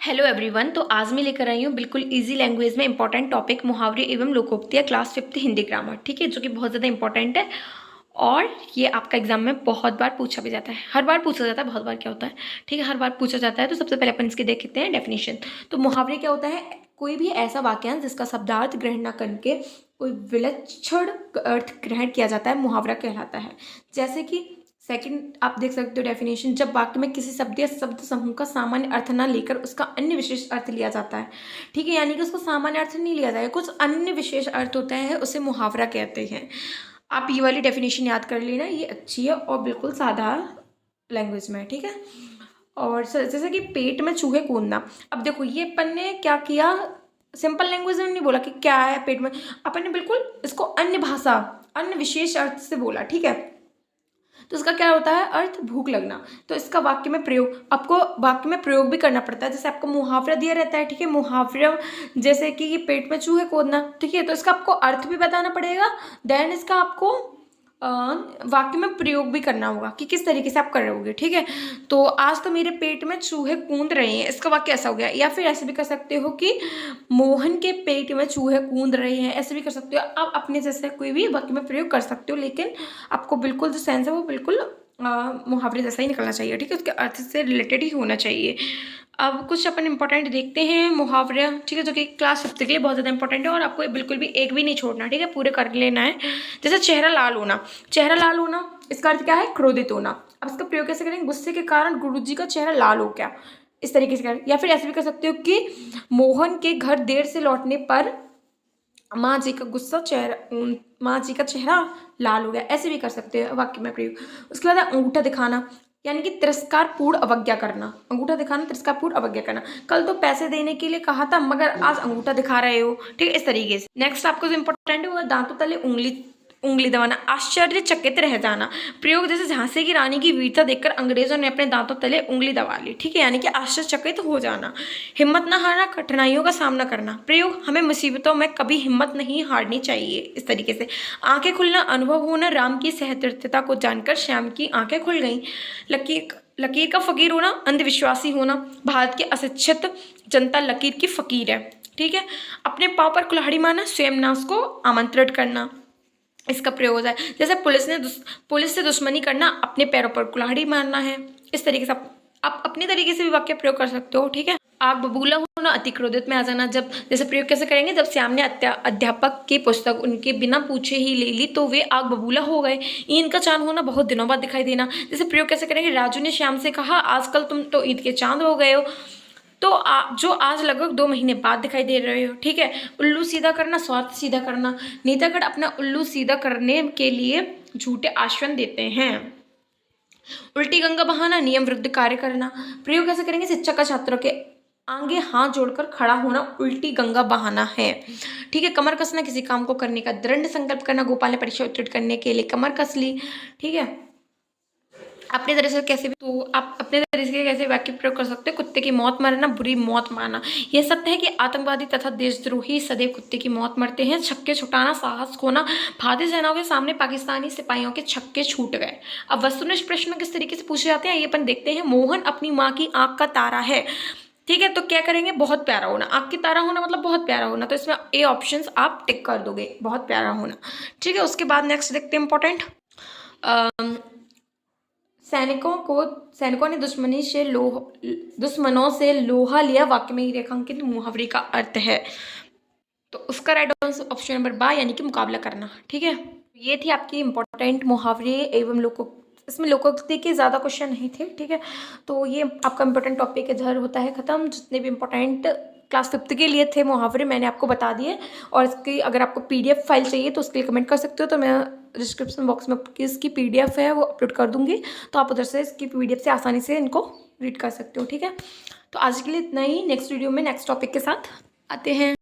Hello everyone. तो आज मैं लेकर आई हूँ बिल्कुल इजी लैंग्वेज में इंपॉर्टेंट टॉपिक मुहावरे एवं लोकोक्तियाँ क्लास 5th हिंदी ग्रामर। ठीक है, जो कि बहुत ज़्यादा इंपॉर्टेंट है और ये आपका एग्जाम में बहुत बार पूछा भी जाता है। हर बार पूछा जाता है, बहुत बार क्या होता है, ठीक है, हर बार पूछा जाता है। तो सबसे पहले अपन इसके देखते हैं डेफिनेशन। तो मुहावरे क्या होता है? कोई भी ऐसा वाक्यांश जिसका शब्दार्थ ग्रहण न करके कोई विलक्षण अर्थ ग्रहण किया जाता है, मुहावरा कहलाता है। जैसे कि सेकंड आप देख सकते हो डेफिनेशन, जब वाक्य में किसी शब्द या शब्द समूह का सामान्य अर्थ ना लेकर उसका अन्य विशेष अर्थ लिया जाता है। ठीक है, यानी कि उसको सामान्य अर्थ नहीं लिया जाएगा, कुछ अन्य विशेष अर्थ होता है, उसे मुहावरा कहते हैं। आप ये वाली डेफिनेशन याद कर लेना, ये अच्छी है और बिल्कुल सादा लैंग्वेज में है। ठीक है, और जैसे कि पेट में चूहे कूदना। अब देखो ये अपन ने क्या किया, सिंपल लैंग्वेज में नहीं बोला कि क्या है पेट में, अपन ने बिल्कुल इसको अन्य भाषा, अन्य विशेष अर्थ से बोला। ठीक है, तो इसका क्या होता है अर्थ? भूख लगना। तो इसका वाक्य में प्रयोग, आपको वाक्य में प्रयोग भी करना पड़ता है। जैसे आपको मुहावरा दिया रहता है, ठीक है, मुहावरा जैसे कि ये पेट में चूहे कूदना, ठीक है, तो इसका आपको अर्थ भी बताना पड़ेगा, देन इसका आपको वाक्य में प्रयोग भी करना होगा कि किस तरीके से आप कर रहोगे। ठीक है, तो आज तो मेरे पेट में चूहे कूद रहे हैं, इसका वाक्य ऐसा हो गया। या फिर ऐसे भी कर सकते हो कि मोहन के पेट में चूहे कूद रहे हैं, ऐसे भी कर सकते हो। आप अपने जैसे कोई भी वाक्य में प्रयोग कर सकते हो, लेकिन आपको बिल्कुल जो सेंस है वो बिल्कुल मुहावरे जैसा ही निकलना चाहिए। ठीक है, उसके अर्थ से रिलेटेड ही होना चाहिए। अब कुछ अपन इंपॉर्टेंट देखते हैं मुहावरे, ठीक है, जो कि क्लास 5 के लिए बहुत ज़्यादा इंपॉर्टेंट है और आपको बिल्कुल भी एक भी नहीं छोड़ना। ठीक है, पूरे कर लेना है। जैसे चेहरा लाल होना, चेहरा लाल होना इसका अर्थ क्या है? क्रोधित होना। अब इसका प्रयोग कैसे करेंगे? गुस्से के कारण गुरुजी का चेहरा लाल हो गया, इस तरीके से करें। या फिर ऐसे भी कर सकते हो कि मोहन के घर देर से लौटने पर माँ जी का गुस्सा चेहरा, माँ जी का चेहरा लाल हो गया, ऐसे भी कर सकते हैं वाक्य में प्रयोग। उसके बाद अंगूठा दिखाना, यानी कि तिरस्कारपूर्ण अवज्ञा करना। अंगूठा दिखाना, तिरस्कारपूर्ण अवज्ञा करना। कल तो पैसे देने के लिए कहा था मगर आज अंगूठा दिखा रहे हो। ठीक है, इस तरीके से। नेक्स्ट आपको जो इंपॉर्टेंट है वो दांतों तले उंगली दबाना, आश्चर्यचकित रह जाना। प्रयोग जैसे झांसी की रानी की वीरता देखकर अंग्रेजों ने अपने दांतों तले उंगली दबा ली। ठीक है, यानी कि आश्चर्यचकित हो जाना। हिम्मत न हारना, कठिनाइयों का सामना करना। प्रयोग हमें मुसीबतों में कभी हिम्मत नहीं हारनी चाहिए, इस तरीके से। आंखें खुलना, अनुभव होना, राम की सहृदयता को जानकर श्याम की आंखें खुल गईं। लकीर का फकीर होना, अंधविश्वासी होना। भारत की अशिक्षित जनता लकीर की फकीर है। ठीक है, अपने पाँव पर कुल्हाड़ी मारना, स्वयं नाश को आमंत्रित करना, इसका प्रयोग होता है। जैसे पुलिस से दुश्मनी करना, अपने पैरों पर कुल्हाड़ी मारना है। इस तरीके से आप अपनी तरीके से भी वाक्य प्रयोग कर सकते हो। ठीक है, आग बबूला होना, अति क्रोधित में आ जाना। जब जैसे प्रयोग कैसे करेंगे? जब श्याम ने अध्यापक की पुस्तक उनके बिना पूछे ही ले ली तो वे आग बबूला हो गए। ईद का चांद होना, बहुत दिनों बाद दिखाई देना। जैसे प्रयोग कैसे करेंगे? राजू ने श्याम से कहा आजकल तुम तो ईद के चांद हो गए हो, तो जो आज लगभग 2 महीने बाद दिखाई दे रहे हो। ठीक है, उल्लू सीधा करना, स्वार्थ सीधा करना। नेतागढ़ अपना उल्लू सीधा करने के लिए झूठे आश्वासन देते हैं। उल्टी गंगा बहाना, नियम विरुद्ध कार्य करना। प्रयोग कैसे करेंगे? शिक्षक का छात्रों के आगे हाथ जोड़कर खड़ा होना उल्टी गंगा बहाना है। ठीक है, कमर कसना, किसी काम को करने का दृढ़ संकल्प करना। गोपाल ने परीक्षा उत्तीर्ण करने के लिए कमर कस ली। ठीक है, अपने तरह से कैसे भी, तो आप अपने तरह से कैसे वाक्य प्रयोग कर सकते हो? कुत्ते की मौत मरना, बुरी मौत मारना। यह सत्य है कि आतंकवादी तथा देशद्रोही सदैव कुत्ते की मौत मरते हैं। छक्के छुटाना, साहस खोना। भारतीय सेनाओं के सामने पाकिस्तानी सिपाहियों के छक्के छूट गए। अब वस्तुनिष्ठ प्रश्न किस तरीके से पूछे जाते हैं ये अपन देखते हैं। मोहन अपनी माँ की आंख का तारा है। ठीक है, तो क्या करेंगे? बहुत प्यारा होना। आंख की तारा होना मतलब बहुत प्यारा होना, तो इसमें ए ऑप्शन आप टिक कर दोगे, बहुत प्यारा होना। ठीक है, उसके बाद नेक्स्ट देखते हैं इंपॉर्टेंट। सैनिकों ने दुश्मनों से लोहा लिया, वाक्य में ही रेखांकित मुहावरे का अर्थ है। तो उसका राइट आंसर ऑप्शन नंबर बा, यानी कि मुकाबला करना। ठीक है, ये थी आपकी इंपॉर्टेंट मुहावरे एवं इसमें लोकोक्ति के ज़्यादा क्वेश्चन नहीं थे। ठीक है, तो ये आपका इंपॉर्टेंट टॉपिक इधर होता है ख़त्म। जितने भी इंपॉर्टेंट क्लास 5th के लिए थे मुहावरे मैंने आपको बता दिए, और इसकी अगर आपको PDF फाइल चाहिए तो उसके लिए कमेंट कर सकते हो, तो मैं डिस्क्रिप्शन बॉक्स में इसकी PDF है वो अपलोड कर दूँगी, तो आप उधर से इसकी PDF से आसानी से इनको रीड कर सकते हो। ठीक है, तो आज के लिए इतना ही। नेक्स्ट वीडियो में नेक्स्ट टॉपिक के साथ आते हैं।